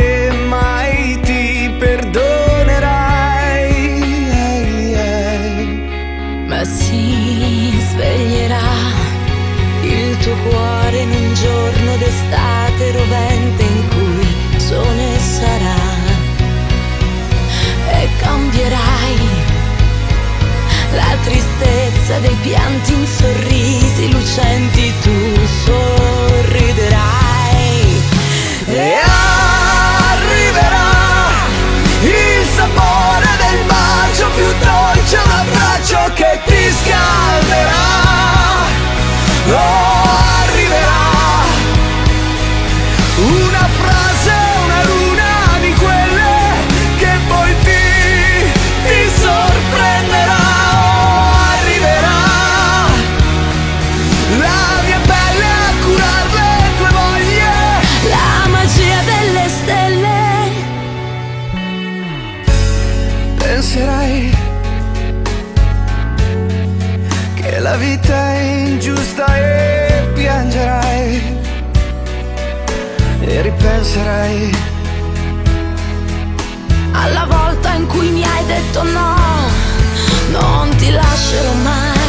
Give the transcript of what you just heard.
che mai ti perdonerai. Ma si sveglierà il tuo cuore in un giorno d'estate rovente in cui sole sarà, e cambierai la tristezza dei pianti in sorrisi lucenti, tu sorriderai e arriverà il sapore del bacio più dolce, un abbraccio che ti scalderà. Oh, arriverà una frase, una luna di quelle che poi ti sorprenderà. Oh, arriverà la mia pelle a curar le tue voglie, la magia delle stelle. Penserai che la vita è ingiusta e piangerai, e ripenserai alla volta in cui mi hai detto no, non ti lascerò mai.